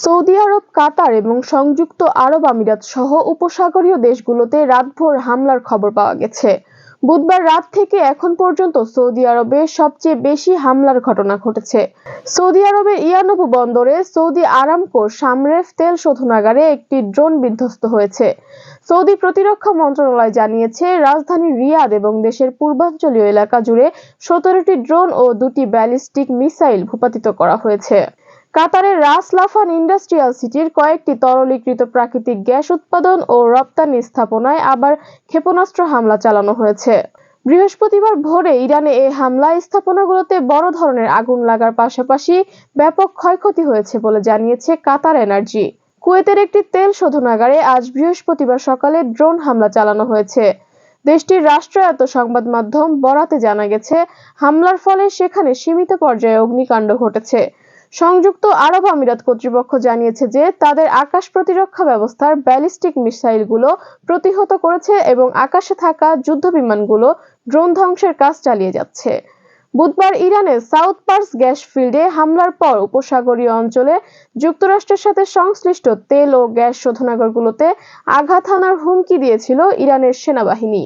Saudi আরব, কাতার এবং সংযুক্ত আরব আমিরাত সহ উপসাগরীয় দেশগুলোতে রাতভর হামলার খবর পাওয়া গেছে। বুধবার রাত থেকে এখন পর্যন্ত সৌদি আরবে সবচেয়ে বেশি হামলার ঘটনা ঘটেছে। সৌদি আরবের ইয়ানবু বন্দরে সৌদি আরামকোর সামরেফ তেল শোধনাগারে একটি ড্রোন বিধ্বস্ত হয়েছে। সৌদি প্রতিরক্ষা মন্ত্রণালয় জানিয়েছে, রাজধানী রিয়াদ এবং দেশের পূর্বাঞ্চলীয় এলাকা জুড়ে 17টি ড্রোন ও 2টি ব্যালিস্টিক মিসাইল ভূপাতিত করা হয়েছে। কাতারের রাস লাফান ইন্ডাস্ট্রিয়াল সিটির কয়েকটি তরলীকৃত প্রাকৃতিক গ্যাস উৎপাদন ও রপ্তানি স্থাপনায় আবার ক্ষেপণাস্ত্র হামলা চালানো হয়েছে। বৃহস্পতিবার ভোরে ইরানে এই হামলায় স্থাপনাগুলোতে বড় ধরনের আগুন লাগার পাশাপাশি ব্যাপক ক্ষয়ক্ষতি হয়েছে বলে জানিয়েছে কাতার এনার্জি। কুয়েতের একটি তেল শোধনাগারে আজ বৃহস্পতিবার সকালে ড্রোন হামলা চালানো হয়েছে। দেশটির রাষ্ট্রায়ত্ত সংবাদ মাধ্যম বরাতে জানা গেছে, হামলার ফলে সেখানে সীমিত পর্যায়ে অগ্নিকাণ্ড ঘটেছে। সংযুক্ত আরব আমিরাত কর্তৃপক্ষ জানিয়েছে যে তাদের আকাশ প্রতিরক্ষা ব্যবস্থার ব্যালিস্টিক মিসাইলগুলো প্রতিহত করেছে এবং আকাশে থাকা যুদ্ধবিমানগুলো ড্রোন ধ্বংসের কাজ চালিয়ে যাচ্ছে। বুধবার ইরানের সাউথ পার্স গ্যাস ফিল্ডে হামলার পর উপসাগরীয় অঞ্চলে যুক্তরাষ্ট্রের সাথে সংশ্লিষ্ট তেল ও গ্যাস শোধনাগারগুলোতে আঘাত হানার হুমকি দিয়েছিল ইরানের সেনাবাহিনী।